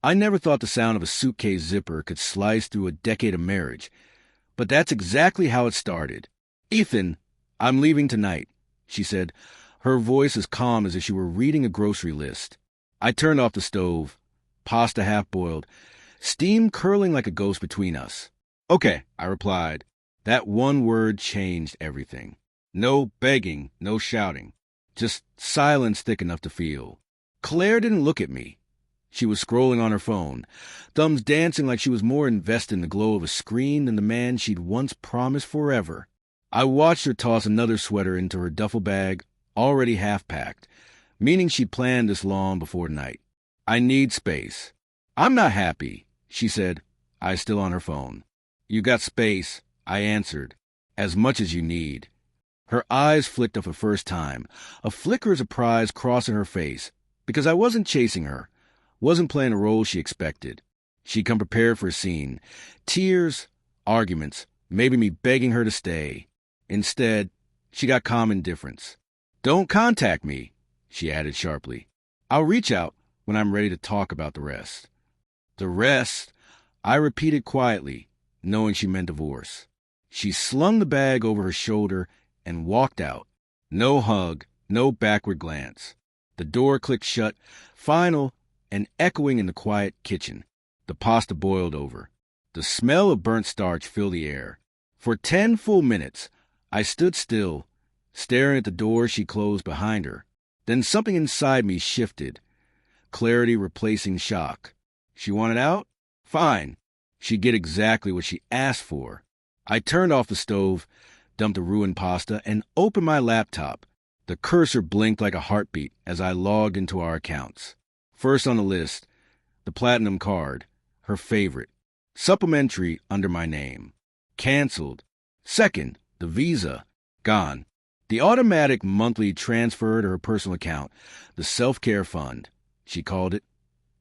I never thought the sound of a suitcase zipper could slice through a decade of marriage, but that's exactly how it started. "Ethan, I'm leaving tonight," she said, her voice as calm as if she were reading a grocery list. I turned off the stove, pasta half-boiled, steam curling like a ghost between us. "Okay," I replied. That one word changed everything. No begging, no shouting. Just silence thick enough to feel. Claire didn't look at me. She was scrolling on her phone, thumbs dancing like she was more invested in the glow of a screen than the man she'd once promised forever. I watched her toss another sweater into her duffel bag, already half-packed, meaning she'd planned this long before night. "I need space." "I'm not happy," she said, eyes still on her phone. "You got space," I answered. "As much as you need." Her eyes flicked up for the first time, a flicker of surprise crossing her face, because I wasn't chasing her, wasn't playing a role she expected. She'd come prepared for a scene. Tears, arguments, maybe me begging her to stay. Instead, she got calm indifference. "Don't contact me," she added sharply. "I'll reach out when I'm ready to talk about the rest." "The rest," I repeated quietly, knowing she meant divorce. She slung the bag over her shoulder and walked out. No hug, no backward glance. The door clicked shut, final and echoing in the quiet kitchen. The pasta boiled over. The smell of burnt starch filled the air. For 10 full minutes, I stood still, staring at the door she closed behind her. Then something inside me shifted, clarity replacing shock. She wanted out? Fine. She'd get exactly what she asked for. I turned off the stove, dumped the ruined pasta, and opened my laptop. The cursor blinked like a heartbeat as I logged into our accounts. First on the list, the Platinum card, her favorite. Supplementary under my name. Canceled. Second, the Visa. Gone. The automatic monthly transfer to her personal account, the self-care fund, she called it.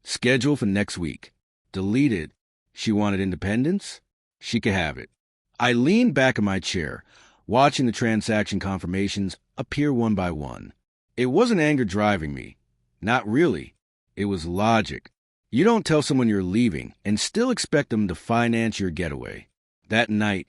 Scheduled for next week. Deleted. She wanted independence? She could have it. I leaned back in my chair, watching the transaction confirmations appear one by one. It wasn't anger driving me. Not really. It was logic. You don't tell someone you're leaving and still expect them to finance your getaway. That night,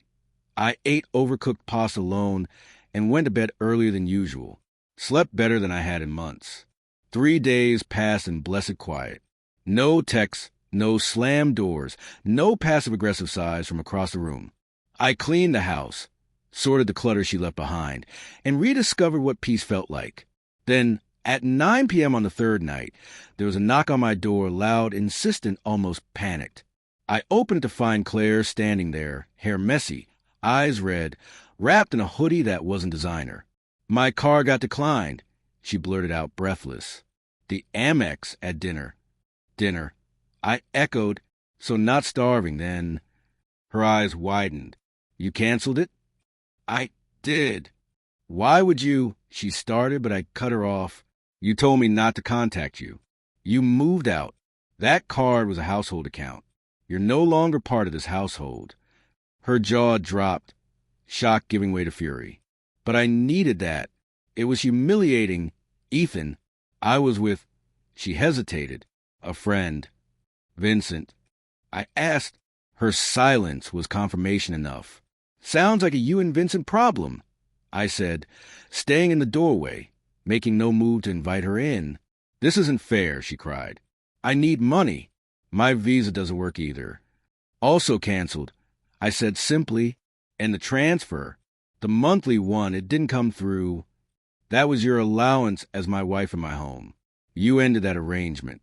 I ate overcooked pasta alone and went to bed earlier than usual. Slept better than I had in months. 3 days passed in blessed quiet. No texts, no slammed doors, no passive-aggressive sighs from across the room. I cleaned the house, sorted the clutter she left behind, and rediscovered what peace felt like. Then, at 9 p.m. on the third night, there was a knock on my door, loud, insistent, almost panicked. I opened to find Claire standing there, hair messy, eyes red, wrapped in a hoodie that wasn't designer. "My car got declined," she blurted out, breathless. "The Amex at dinner." "Dinner." I echoed, "So not starving, then." Her eyes widened. "You canceled it?" "I did." "Why would you—" she started, but I cut her off. "You told me not to contact you. You moved out. That card was a household account. You're no longer part of this household." Her jaw dropped, shock giving way to fury. "But I needed that. It was humiliating. Ethan, I was with—" She hesitated. "A friend. Vincent." I asked. Her silence was confirmation enough. "Sounds like a you and Vincent problem," I said, staying in the doorway, making no move to invite her in. "This isn't fair," she cried. "I need money. My visa doesn't work either." "Also canceled," I said simply. "And the transfer, the monthly one, it didn't come through. That was your allowance as my wife in my home. You ended that arrangement."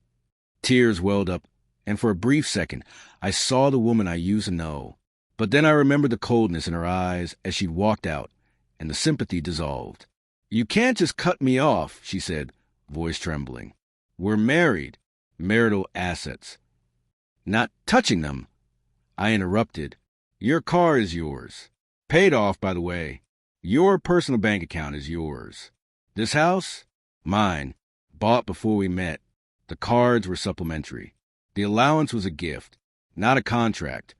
Tears welled up, and for a brief second, I saw the woman I used to know. But then I remembered the coldness in her eyes as she'd walked out, and the sympathy dissolved. "You can't just cut me off," she said, voice trembling. "We're married. Marital assets." "Not touching them," I interrupted. "Your car is yours. Paid off, by the way. Your personal bank account is yours. This house? Mine. Bought before we met. The cards were supplementary. The allowance was a gift, not a contract."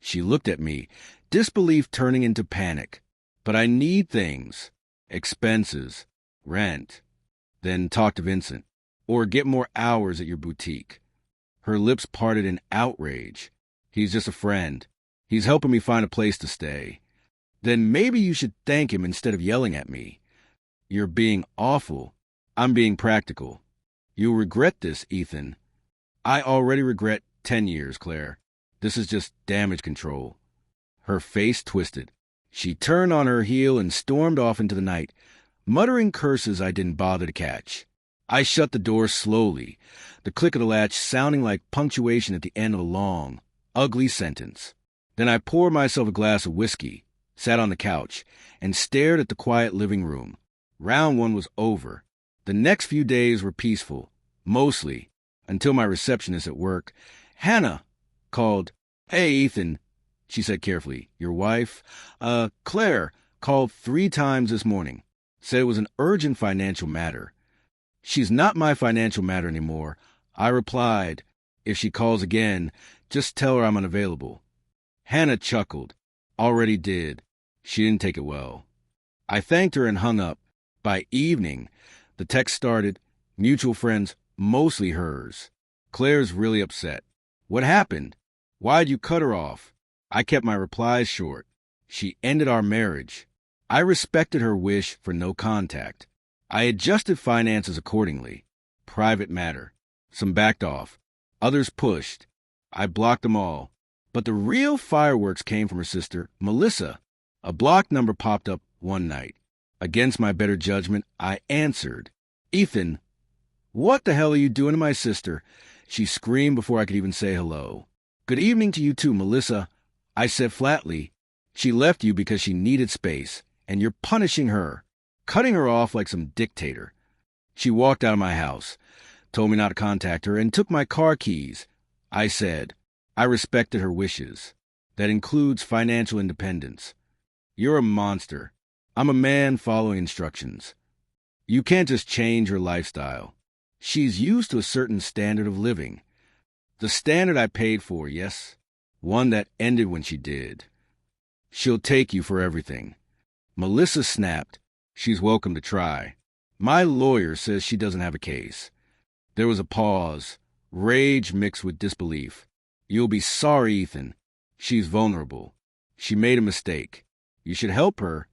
She looked at me, disbelief turning into panic. "But I need things. Expenses. Rent. Then talk to Vincent. Or get more hours at your boutique." Her lips parted in outrage. He's just a friend. He's helping me find a place to stay. Then maybe you should thank him instead of yelling at me. You're being awful. I'm being practical. You'll regret this, Ethan. I already regret 10 years, Claire. This is just damage control. Her face twisted. She turned on her heel and stormed off into the night, muttering curses I didn't bother to catch. I shut the door slowly, the click of the latch sounding like punctuation at the end of a long, ugly sentence. Then I poured myself a glass of whiskey, sat on the couch, and stared at the quiet living room. Round one was over. The next few days were peaceful, mostly, until my receptionist at work, Hannah, called. "Hey, Ethan," she said carefully. "Your wife, Claire, called 3 times this morning. Said it was an urgent financial matter." "She's not my financial matter anymore," I replied. "If she calls again, just tell her I'm unavailable." Hannah chuckled. "Already did." She didn't take it well. I thanked her and hung up. By evening, the text started, "Mutual friends, mostly hers. Claire's really upset. What happened? Why'd you cut her off?" I kept my replies short. She ended our marriage. I respected her wish for no contact. I adjusted finances accordingly. Private matter. Some backed off. Others pushed. I blocked them all. But the real fireworks came from her sister, Melissa. A blocked number popped up one night. Against my better judgment, I answered. "Ethan, what the hell are you doing to my sister?" She screamed before I could even say hello. "Good evening to you too, Melissa," I said flatly. "She left you because she needed space, and you're punishing her, cutting her off like some dictator." She walked out of my house, told me not to contact her, and took my car keys. I said, I respected her wishes. That includes financial independence. "You're a monster. I'm a man following instructions. You can't just change her lifestyle. She's used to a certain standard of living. The standard I paid for, yes. One that ended when she did. She'll take you for everything." Melissa snapped. "She's welcome to try. My lawyer says she doesn't have a case." There was a pause, rage mixed with disbelief. "You'll be sorry, Ethan. She's vulnerable. She made a mistake. You should help her."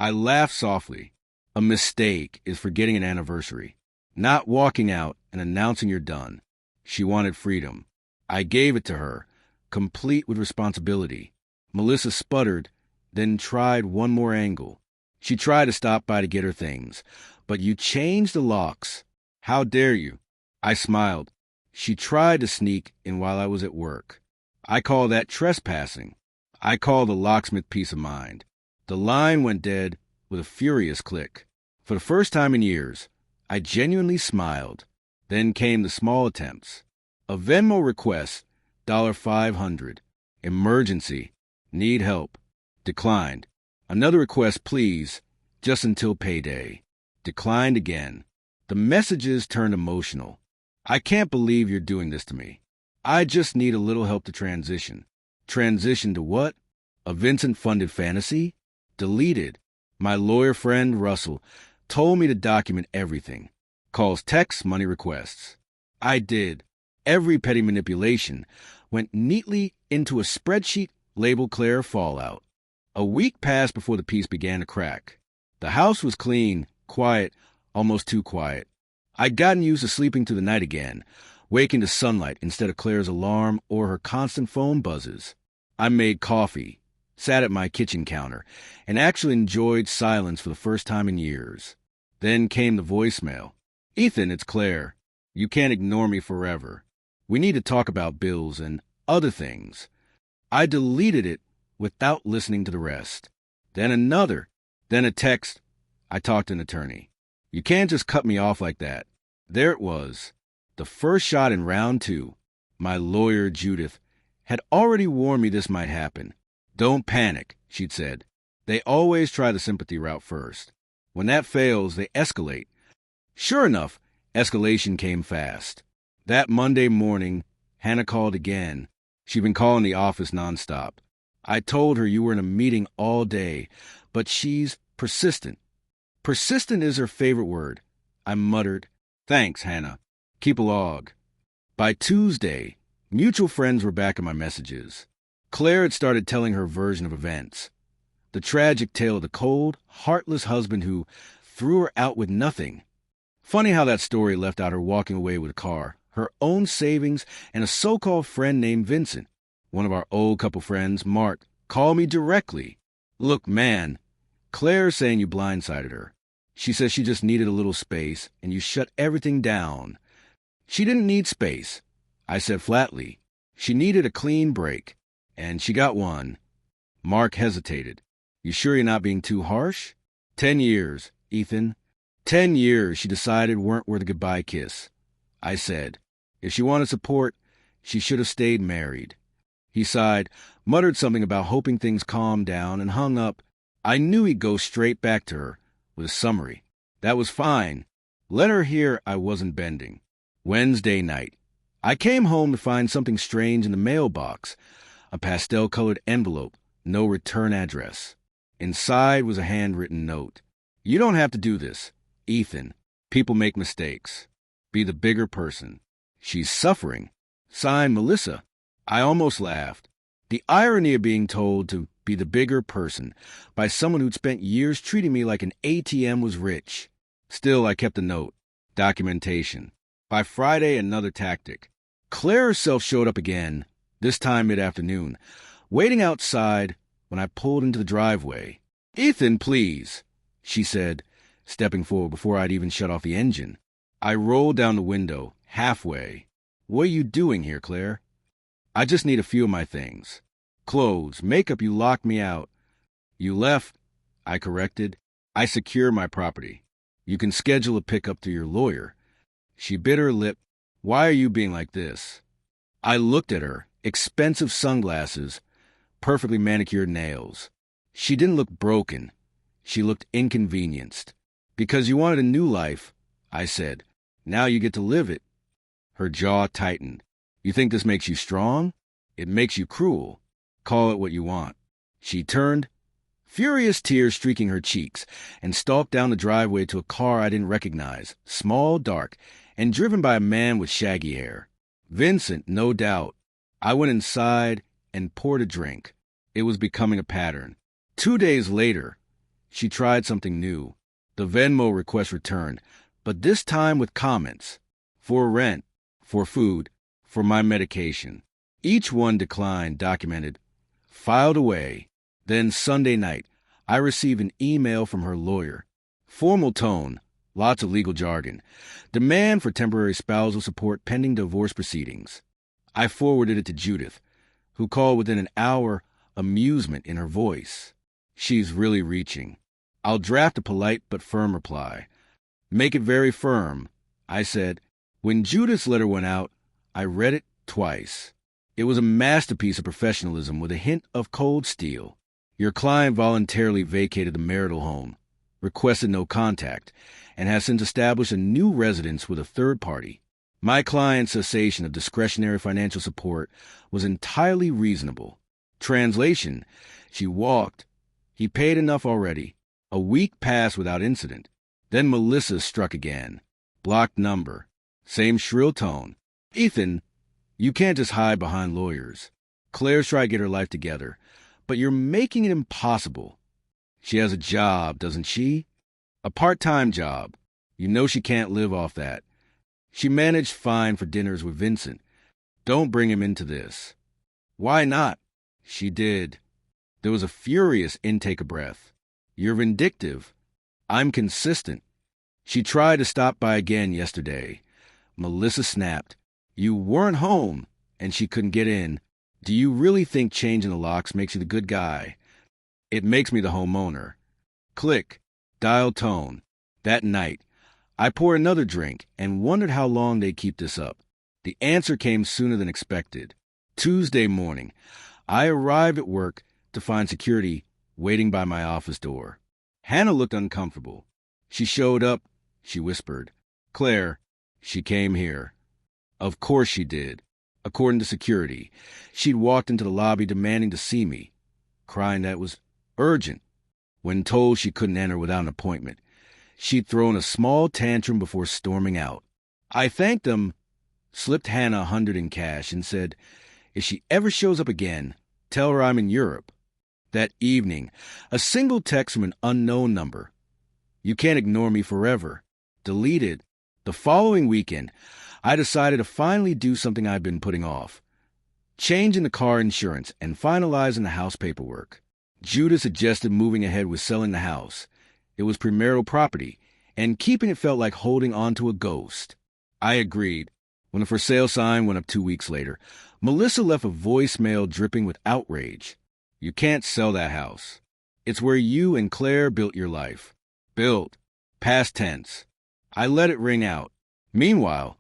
I laughed softly. A mistake is forgetting an anniversary, not walking out and announcing you're done. She wanted freedom. I gave it to her, complete with responsibility. Melissa sputtered, then tried one more angle. She tried to stop by to get her things. "But you changed the locks. How dare you?" I smiled. "She tried to sneak in while I was at work. I call that trespassing. I call the locksmith peace of mind." The line went dead with a furious click. For the first time in years, I genuinely smiled. Then came the small attempts. A Venmo request, $500. Emergency. Need help. Declined. Another request, please, just until payday. Declined again. The messages turned emotional. "I can't believe you're doing this to me. I just need a little help to transition." Transition to what? A Vincent-funded fantasy? Deleted. My lawyer friend, Russell, told me to document everything. Calls, texts, money requests. I did. Every petty manipulation went neatly into a spreadsheet labeled Claire Fallout. A week passed before the piece began to crack. The house was clean, quiet, almost too quiet. I'd gotten used to sleeping through the night again, waking to sunlight instead of Claire's alarm or her constant phone buzzes. I made coffee, sat at my kitchen counter, and actually enjoyed silence for the first time in years. Then came the voicemail. "Ethan, it's Claire. You can't ignore me forever. We need to talk about bills and other things." I deleted it without listening to the rest. Then another. Then a text. I talked to an attorney. "You can't just cut me off like that." There it was. The first shot in round 2. My lawyer, Judith, had already warned me this might happen. "Don't panic," she'd said. "They always try the sympathy route first. When that fails, they escalate." Sure enough, escalation came fast. That Monday morning, Hannah called again. She'd been calling the office nonstop. I told her you were in a meeting all day, but she's persistent. Persistent is her favorite word. I muttered, "Thanks, Hannah. Keep a log." By Tuesday, mutual friends were back in my messages. Claire had started telling her version of events. The tragic tale of the cold, heartless husband who threw her out with nothing. Funny how that story left out her walking away with a car, her own savings, and a so-called friend named Vincent. One of our old couple friends, Mark, called me directly. Look, man, Claire's saying you blindsided her. She says she just needed a little space, and you shut everything down. She didn't need space. I said flatly. She needed a clean break, and she got one. Mark hesitated. You sure you're not being too harsh? 10 years, Ethan. 10 years she decided weren't worth a goodbye kiss. I said, if she wanted support, she should have stayed married. He sighed, muttered something about hoping things calmed down, and hung up. I knew he'd go straight back to her with a summary. That was fine. Let her hear I wasn't bending. Wednesday night. I came home to find something strange in the mailbox. A pastel-colored envelope, no return address. Inside was a handwritten note. You don't have to do this, Ethan. People make mistakes. Be the bigger person. She's suffering. Signed, Melissa. I almost laughed. The irony of being told to be the bigger person by someone who'd spent years treating me like an ATM was rich. Still, I kept the note. Documentation. By Friday, another tactic. Claire herself showed up again, this time mid-afternoon, waiting outside when I pulled into the driveway. Ethan, please, she said, stepping forward before I'd even shut off the engine. I rolled down the window, halfway. What are you doing here, Claire? I just need a few of my things. Clothes, makeup, you locked me out. You left, I corrected. I secure my property. You can schedule a pickup through your lawyer. She bit her lip. Why are you being like this? I looked at her, expensive sunglasses, perfectly manicured nails. She didn't look broken. She looked inconvenienced. Because you wanted a new life, I said. Now you get to live it. Her jaw tightened. You think this makes you strong? It makes you cruel. Call it what you want. She turned, furious tears streaking her cheeks, and stalked down the driveway to a car I didn't recognize, small, dark, and driven by a man with shaggy hair. Vincent, no doubt. I went inside and poured a drink. It was becoming a pattern. 2 days later, she tried something new. The Venmo request returned, but this time with comments. For rent, for food, for my medication. Each one declined, documented, filed away. Then Sunday night, I received an email from her lawyer. Formal tone, lots of legal jargon. Demand for temporary spousal support pending divorce proceedings. I forwarded it to Judith, who called within an hour, amusement in her voice. She's really reaching. I'll draft a polite but firm reply. Make it very firm, I said. When Judith's letter went out, I read it twice. It was a masterpiece of professionalism with a hint of cold steel. Your client voluntarily vacated the marital home, requested no contact, and has since established a new residence with a third party. My client's cessation of discretionary financial support was entirely reasonable. Translation, she walked. He paid enough already. A week passed without incident. Then Melissa struck again. Blocked number. Same shrill tone. Ethan, you can't just hide behind lawyers. Claire's tried to get her life together, but you're making it impossible. She has a job, doesn't she? A part-time job. You know she can't live off that. She managed fine for dinners with Vincent. Don't bring him into this. Why not? She did. There was a furious intake of breath. You're vindictive. I'm consistent. She tried to stop by again yesterday. Melissa snapped. You weren't home, and she couldn't get in. Do you really think changing the locks makes you the good guy? It makes me the homeowner. Click. Dial tone. That night, I poured another drink and wondered how long they'd keep this up. The answer came sooner than expected. Tuesday morning, I arrived at work to find security waiting by my office door. Hannah looked uncomfortable. She showed up, she whispered. Claire, she came here. Of course she did. According to security, she'd walked into the lobby demanding to see me, crying that it was urgent. When told she couldn't enter without an appointment, she'd thrown a small tantrum before storming out. I thanked them, slipped Hannah 100 in cash, and said, "If she ever shows up again, tell her I'm in Europe." That evening, a single text from an unknown number. "You can't ignore me forever." Deleted. The following weekend, I decided to finally do something I've been putting off. Changing the car insurance and finalizing the house paperwork. Judah suggested moving ahead with selling the house. It was premarital property, and keeping it felt like holding on to a ghost. I agreed. When the for sale sign went up 2 weeks later, Melissa left a voicemail dripping with outrage. "You can't sell that house. It's where you and Claire built your life." Built. Past tense. I let it ring out. Meanwhile,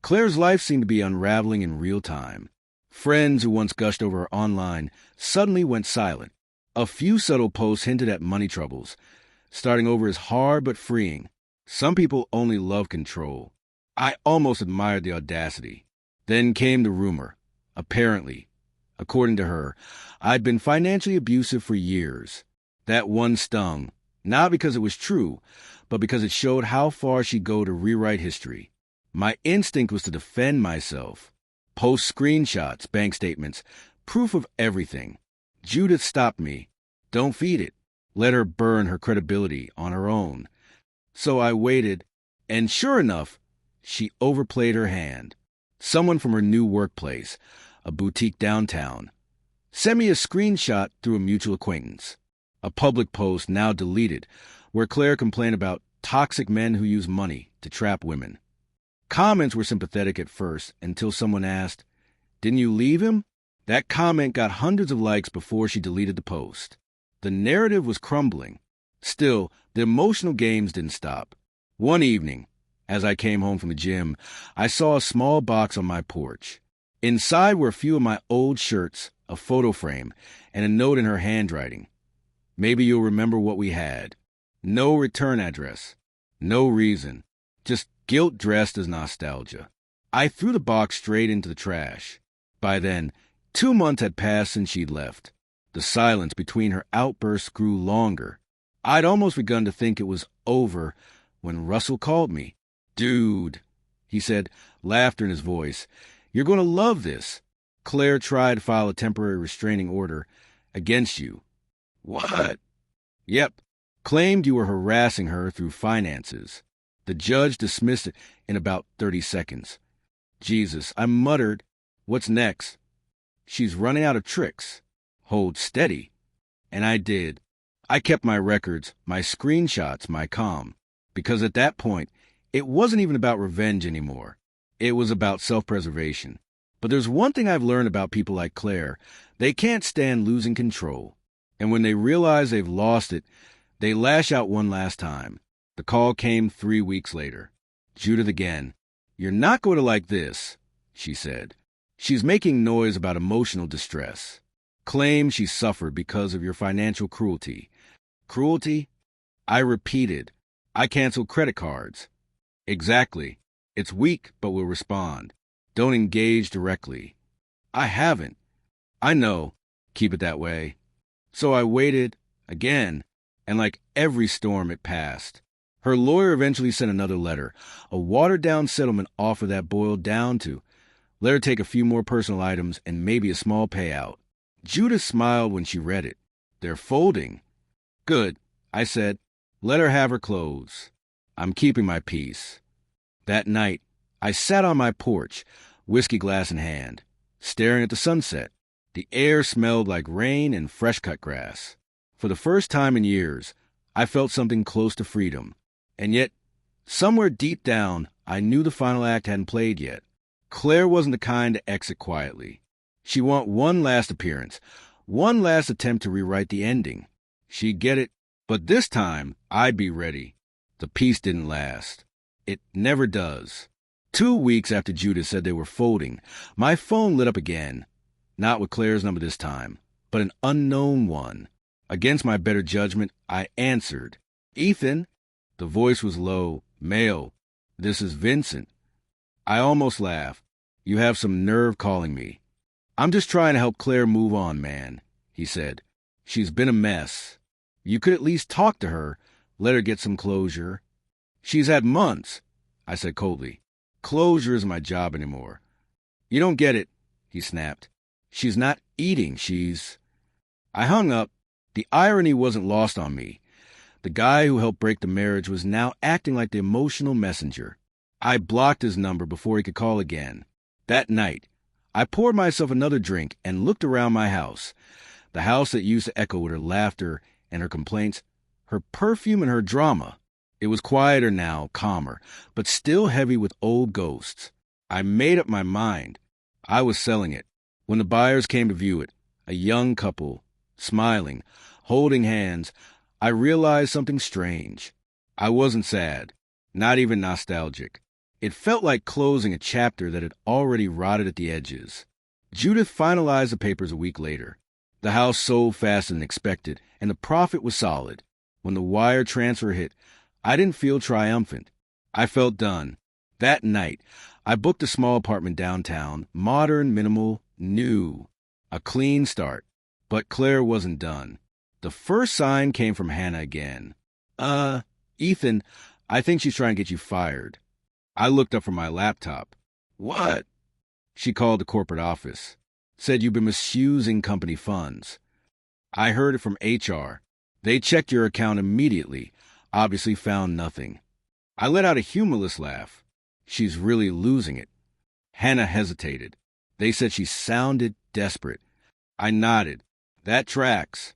Claire's life seemed to be unraveling in real time. Friends who once gushed over her online suddenly went silent. A few subtle posts hinted at money troubles. Starting over is hard but freeing. Some people only love control. I almost admired the audacity. Then came the rumor. Apparently, according to her, I'd been financially abusive for years. That one stung, not because it was true, but because it showed how far she'd go to rewrite history. My instinct was to defend myself. Post screenshots, bank statements, proof of everything. Judith stopped me. "Don't feed it. Let her burn her credibility on her own." So I waited, and sure enough, she overplayed her hand. Someone from her new workplace, a boutique downtown, sent me a screenshot through a mutual acquaintance. A public post, now deleted, where Claire complained about toxic men who use money to trap women. Comments were sympathetic at first until someone asked, "Didn't you leave him?" That comment got hundreds of likes before she deleted the post. The narrative was crumbling. Still, the emotional games didn't stop. One evening, as I came home from the gym, I saw a small box on my porch. Inside were a few of my old shirts, a photo frame, and a note in her handwriting. "Maybe you'll remember what we had." No return address. No reason. Just guilt dressed as nostalgia. I threw the box straight into the trash. By then, 2 months had passed since she'd left. The silence between her outbursts grew longer. I'd almost begun to think it was over when Russell called me. "Dude," he said, laughter in his voice, "you're going to love this. Claire tried to file a temporary restraining order against you." "What?" "Yep. Claimed you were harassing her through finances." The judge dismissed it in about 30 seconds. Jesus, I muttered. "What's next?" "She's running out of tricks. Hold steady." And I did. I kept my records, my screenshots, my calm. Because at that point, it wasn't even about revenge anymore. It was about self-preservation. But there's one thing I've learned about people like Claire. They can't stand losing control. And when they realize they've lost it, they lash out one last time. The call came 3 weeks later. Judith again. "You're not going to like this," she said. "She's making noise about emotional distress. Claims she suffered because of your financial cruelty." "Cruelty?" I repeated. "I canceled credit cards." "Exactly. It's weak, but we'll respond. Don't engage directly." "I haven't." "I know. Keep it that way." So I waited again, and like every storm, it passed. Her lawyer eventually sent another letter, a watered-down settlement offer that boiled down to, let her take a few more personal items and maybe a small payout. Judith smiled when she read it. "They're folding." "Good," I said. "Let her have her clothes. I'm keeping my peace." That night, I sat on my porch, whiskey glass in hand, staring at the sunset. The air smelled like rain and fresh-cut grass. For the first time in years, I felt something close to freedom. And yet, somewhere deep down, I knew the final act hadn't played yet. Claire wasn't the kind to exit quietly. She'd want one last appearance, one last attempt to rewrite the ending. She'd get it, but this time, I'd be ready. The peace didn't last. It never does. 2 weeks after Judith said they were folding, my phone lit up again. Not with Claire's number this time, but an unknown one. Against my better judgment, I answered. "Ethan?" The voice was low, male. "This is Vincent." I almost laughed. "You have some nerve calling me." "I'm just trying to help Claire move on, man," he said. "She's been a mess. You could at least talk to her, let her get some closure." "She's had months," I said coldly. Closure isn't my job anymore. You don't get it, he snapped. She's not eating, she's... I hung up. The irony wasn't lost on me. The guy who helped break the marriage was now acting like the emotional messenger. I blocked his number before he could call again. That night, I poured myself another drink and looked around my house. The house that used to echo with her laughter and her complaints, her perfume and her drama. It was quieter now, calmer, but still heavy with old ghosts. I made up my mind. I was selling it. When the buyers came to view it, a young couple, smiling, holding hands, I realized something strange. I wasn't sad, not even nostalgic. It felt like closing a chapter that had already rotted at the edges. Judith finalized the papers a week later. The house sold faster than expected, and the profit was solid. When the wire transfer hit, I didn't feel triumphant. I felt done. That night, I booked a small apartment downtown, modern, minimal, new. A clean start. But Claire wasn't done. The first sign came from Hannah again. Ethan, I think she's trying to get you fired. I looked up from my laptop. What? She called the corporate office. Said you've been misusing company funds. I heard it from HR. They checked your account immediately, obviously found nothing. I let out a humorless laugh. She's really losing it. Hannah hesitated. They said she sounded desperate. I nodded. That tracks.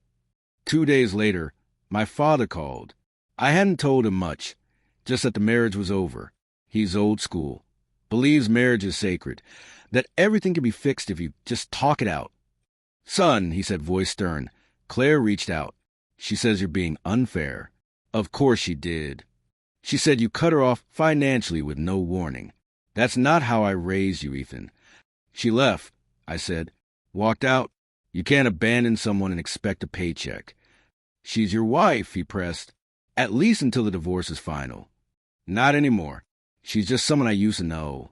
2 days later, my father called. I hadn't told him much, just that the marriage was over. He's old school, believes marriage is sacred, that everything can be fixed if you just talk it out. Son, he said, voice stern, Claire reached out. She says you're being unfair. Of course she did. She said you cut her off financially with no warning. That's not how I raised you, Ethan. She left, I said. Walked out. You can't abandon someone and expect a paycheck. She's your wife, he pressed. At least until the divorce is final. Not anymore. She's just someone I used to know.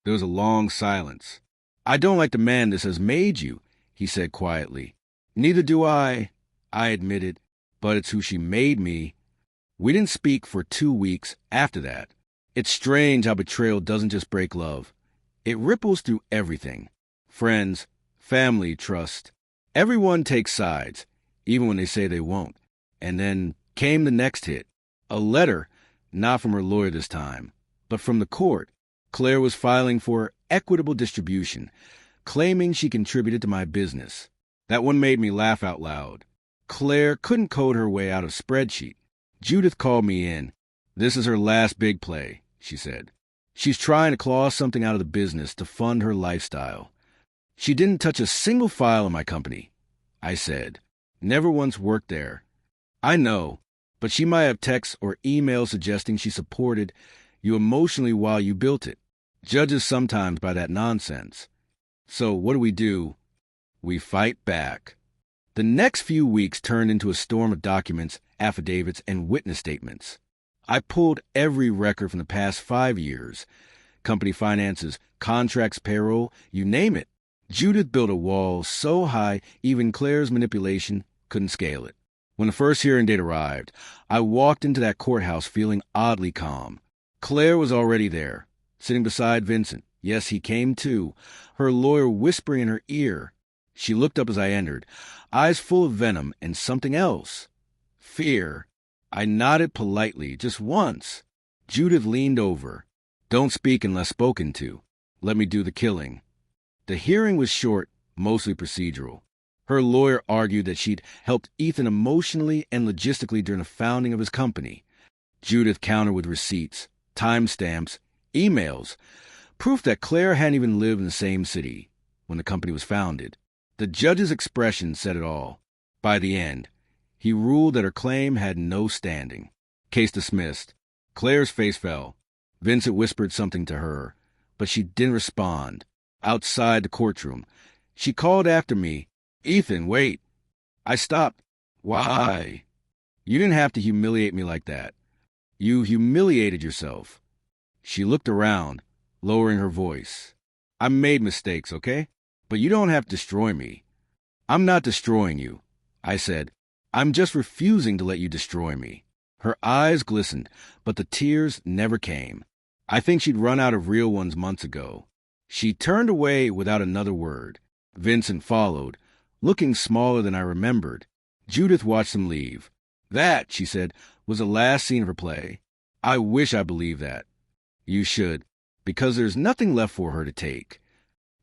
There was a long silence. I don't like the man this has made you, he said quietly. Neither do I admitted, but it's who she made me. We didn't speak for 2 weeks after that. It's strange how betrayal doesn't just break love. It ripples through everything. Friends, family, trust. Everyone takes sides, even when they say they won't. And then came the next hit. A letter, not from her lawyer this time, but from the court. Claire was filing for equitable distribution, claiming she contributed to my business. That one made me laugh out loud. Claire couldn't code her way out of spreadsheet. Judith called me in. This is her last big play, she said. She's trying to claw something out of the business to fund her lifestyle. She didn't touch a single file in my company, I said. Never once worked there. I know, but she might have texts or emails suggesting she supported you emotionally while you built it. Judges sometimes by that nonsense. So what do? We fight back. The next few weeks turned into a storm of documents, affidavits, and witness statements. I pulled every record from the past 5 years. Company finances, contracts, payroll, you name it. Judith built a wall so high even Claire's manipulation couldn't scale it. When the first hearing date arrived, I walked into that courthouse feeling oddly calm. Claire was already there, sitting beside Vincent. Yes, he came too, her lawyer whispering in her ear. She looked up as I entered, eyes full of venom and something else. Fear. I nodded politely, just once. Judith leaned over. Don't speak unless spoken to. Let me do the killing. The hearing was short, mostly procedural. Her lawyer argued that she'd helped Ethan emotionally and logistically during the founding of his company. Judith countered with receipts, timestamps, emails, proof that Claire hadn't even lived in the same city when the company was founded. The judge's expression said it all. By the end, he ruled that her claim had no standing. Case dismissed. Claire's face fell. Vincent whispered something to her, but she didn't respond. Outside the courtroom, she called after me, Ethan, wait. I stopped. Why? You didn't have to humiliate me like that. You humiliated yourself. She looked around, lowering her voice. I made mistakes, okay? But you don't have to destroy me. I'm not destroying you, I said. I'm just refusing to let you destroy me. Her eyes glistened, but the tears never came. I think she'd run out of real ones months ago. She turned away without another word. Vincent followed, looking smaller than I remembered. Judith watched them leave. That, she said, was the last scene of her play. I wish I believed that. You should, because there's nothing left for her to take.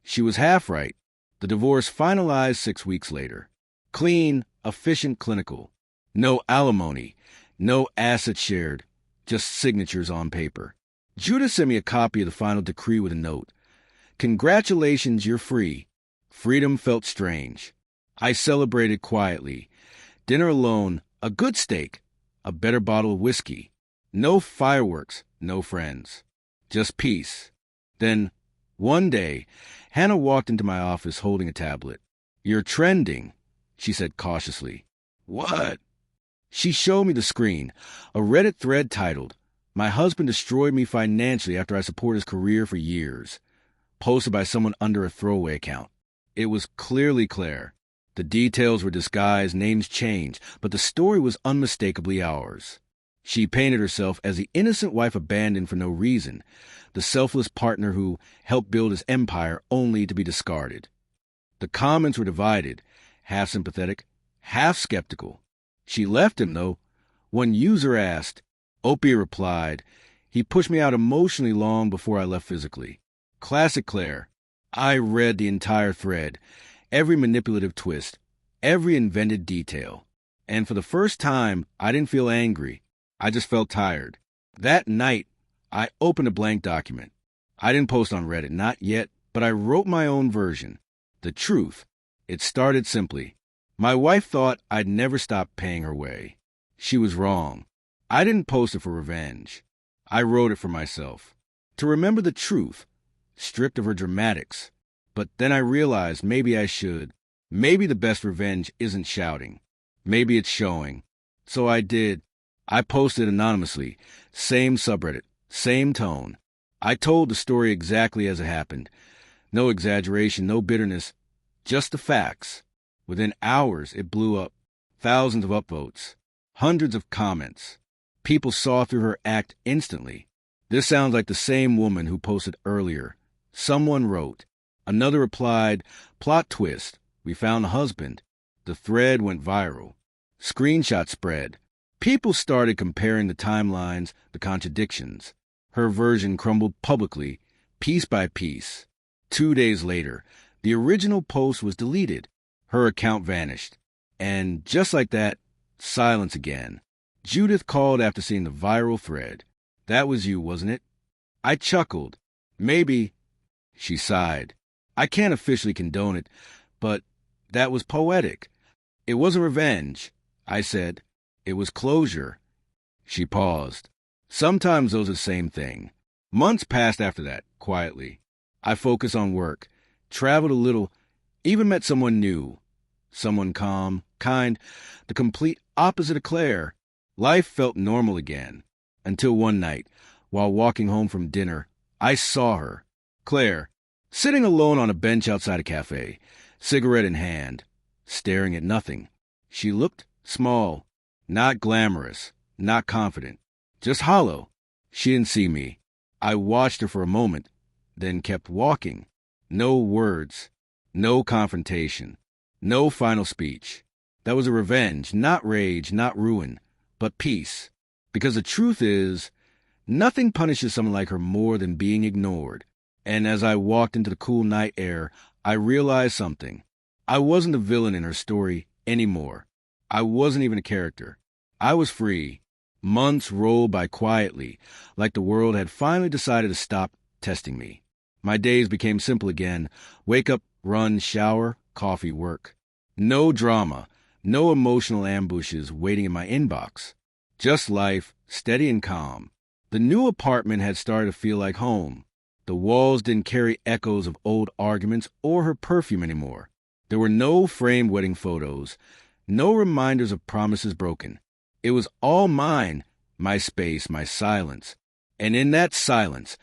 She was half right. The divorce finalized 6 weeks later. Clean, efficient, clinical. No alimony, no assets shared, just signatures on paper. Judith sent me a copy of the final decree with a note. Congratulations, you're free. Freedom felt strange. I celebrated quietly. Dinner alone, a good steak, a better bottle of whiskey. No fireworks, no friends. Just peace. Then, one day, Hannah walked into my office holding a tablet. You're trending, she said cautiously. What? She showed me the screen, a Reddit thread titled, My husband destroyed me financially after I supported his career for years. Posted by someone under a throwaway account. It was clearly Claire. The details were disguised, names changed, but the story was unmistakably ours. She painted herself as the innocent wife abandoned for no reason, the selfless partner who helped build his empire only to be discarded. The comments were divided, half sympathetic, half skeptical. She left him, though. One user asked. Opie replied. He pushed me out emotionally long before I left physically. Classic Claire. I read the entire thread, every manipulative twist, every invented detail. And for the first time, I didn't feel angry. I just felt tired. That night, I opened a blank document. I didn't post on Reddit, not yet, but I wrote my own version. The truth. It started simply. My wife thought I'd never stop paying her way. She was wrong. I didn't post it for revenge. I wrote it for myself. To remember the truth, stripped of her dramatics. But then I realized maybe I should. Maybe the best revenge isn't shouting. Maybe it's showing. So I did. I posted anonymously. Same subreddit. Same tone. I told the story exactly as it happened. No exaggeration, no bitterness. Just the facts. Within hours, it blew up. Thousands of upvotes. Hundreds of comments. People saw through her act instantly. This sounds like the same woman who posted earlier. Someone wrote. Another replied, plot twist. We found the husband. The thread went viral. Screenshot spread. People started comparing the timelines, the contradictions. Her version crumbled publicly, piece by piece. 2 days later, the original post was deleted. Her account vanished. And just like that, silence again. Judith called after seeing the viral thread. That was you, wasn't it? I chuckled. Maybe. She sighed. I can't officially condone it, but that was poetic. It wasn't revenge, I said. It was closure. She paused. Sometimes those are the same thing. Months passed after that, quietly. I focused on work, traveled a little, even met someone new. Someone calm, kind, the complete opposite of Claire. Life felt normal again. Until one night, while walking home from dinner, I saw her, Claire, sitting alone on a bench outside a cafe, cigarette in hand, staring at nothing. She looked small, not glamorous, not confident, just hollow. She didn't see me. I watched her for a moment, then kept walking. No words, no confrontation, no final speech. That was a revenge, not rage, not ruin, but peace. Because the truth is, nothing punishes someone like her more than being ignored. And as I walked into the cool night air, I realized something. I wasn't a villain in her story anymore. I wasn't even a character. I was free. Months rolled by quietly, like the world had finally decided to stop testing me. My days became simple again. Wake up, run, shower, coffee, work. No drama, no emotional ambushes waiting in my inbox. Just life, steady and calm. The new apartment had started to feel like home. The walls didn't carry echoes of old arguments or her perfume anymore. There were no framed wedding photos, no reminders of promises broken. It was all mine, my space, my silence. And in that silence,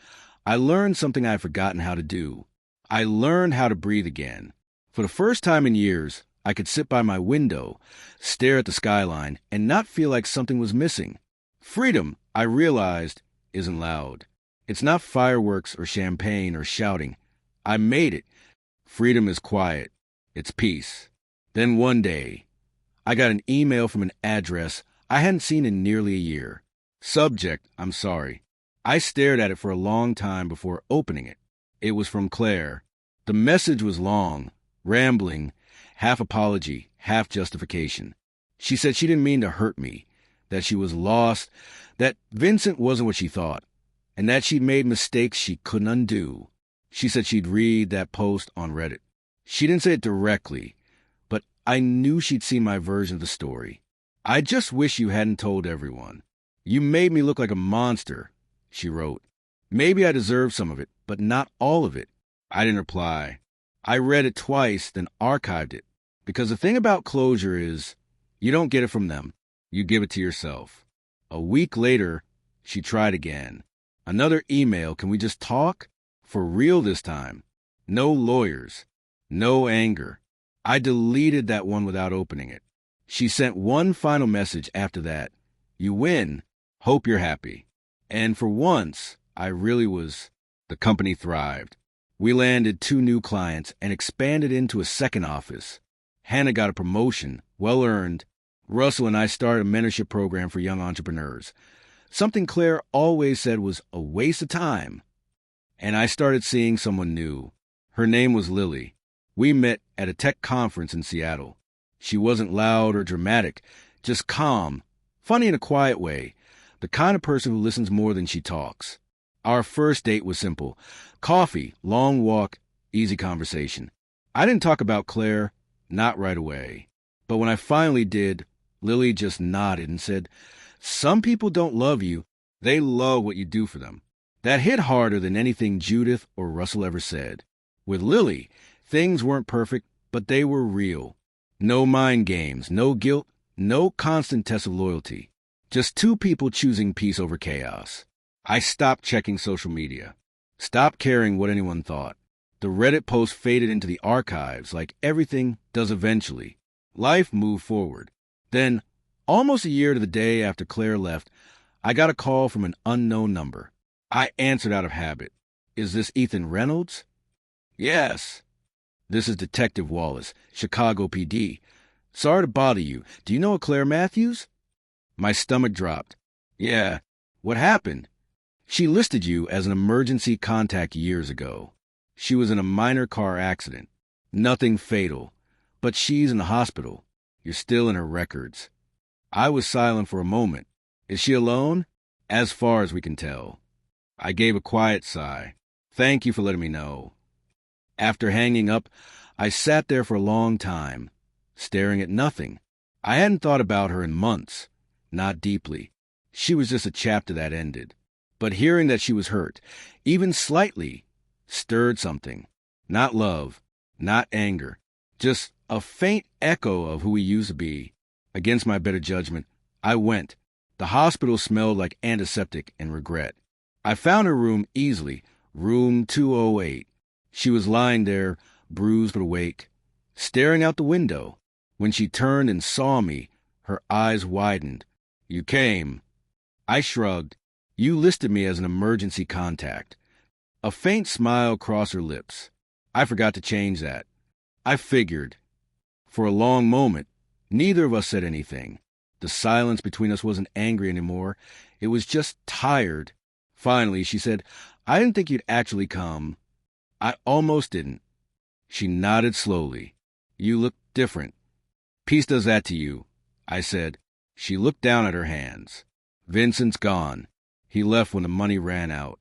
I learned something I had forgotten how to do. I learned how to breathe again. For the first time in years, I could sit by my window, stare at the skyline, and not feel like something was missing. Freedom, I realized, isn't loud. It's not fireworks or champagne or shouting. I made it. Freedom is quiet. It's peace. Then one day, I got an email from an address I hadn't seen in nearly a year. Subject, I'm sorry. I stared at it for a long time before opening it. It was from Claire. The message was long, rambling, half apology, half justification. She said she didn't mean to hurt me, that she was lost, that Vincent wasn't what she thought, and that she'd made mistakes she couldn't undo. She said she'd read that post on Reddit. She didn't say it directly, but I knew she'd seen my version of the story. I just wish you hadn't told everyone. You made me look like a monster, she wrote. Maybe I deserved some of it, but not all of it. I didn't reply. I read it twice, then archived it. Because the thing about closure is, you don't get it from them. You give it to yourself. A week later, she tried again. Another email, can we just talk? For real this time. No lawyers. No anger. I deleted that one without opening it. She sent one final message after that. You win. Hope you're happy. And for once, I really was. The company thrived. We landed 2 new clients and expanded into a second office. Hannah got a promotion, well earned. Russell and I started a mentorship program for young entrepreneurs. Something Claire always said was a waste of time. And I started seeing someone new. Her name was Lily. We met at a tech conference in Seattle. She wasn't loud or dramatic, just calm, funny in a quiet way, the kind of person who listens more than she talks. Our first date was simple. Coffee, long walk, easy conversation. I didn't talk about Claire, not right away. But when I finally did, Lily just nodded and said, some people don't love you, they love what you do for them. That hit harder than anything Judith or Russell ever said. With Lily, things weren't perfect, but they were real. No mind games, no guilt, no constant test of loyalty. Just 2 people choosing peace over chaos. I stopped checking social media. Stopped caring what anyone thought. The Reddit post faded into the archives like everything does eventually. Life moved forward. Then, almost a year to the day after Claire left, I got a call from an unknown number. I answered out of habit. Is this Ethan Reynolds? Yes. This is Detective Wallace, Chicago PD. Sorry to bother you. Do you know a Claire Matthews? My stomach dropped. Yeah. What happened? She listed you as an emergency contact years ago. She was in a minor car accident. Nothing fatal. But she's in the hospital. You're still in her records. I was silent for a moment. Is she alone? As far as we can tell. I gave a quiet sigh. Thank you for letting me know. After hanging up, I sat there for a long time, staring at nothing. I hadn't thought about her in months, not deeply. She was just a chapter that ended. But hearing that she was hurt, even slightly, stirred something. Not love, not anger, just a faint echo of who we used to be. Against my better judgment, I went. The hospital smelled like antiseptic and regret. I found her room easily, room 208. She was lying there, bruised but awake, staring out the window. When she turned and saw me, her eyes widened. You came. I shrugged. You listed me as an emergency contact. A faint smile crossed her lips. I forgot to change that. I figured. For a long moment, neither of us said anything. The silence between us wasn't angry anymore. It was just tired. Finally, she said, I didn't think you'd actually come. I almost didn't. She nodded slowly. You look different. Peace does that to you, I said. She looked down at her hands. Vincent's gone. He left when the money ran out.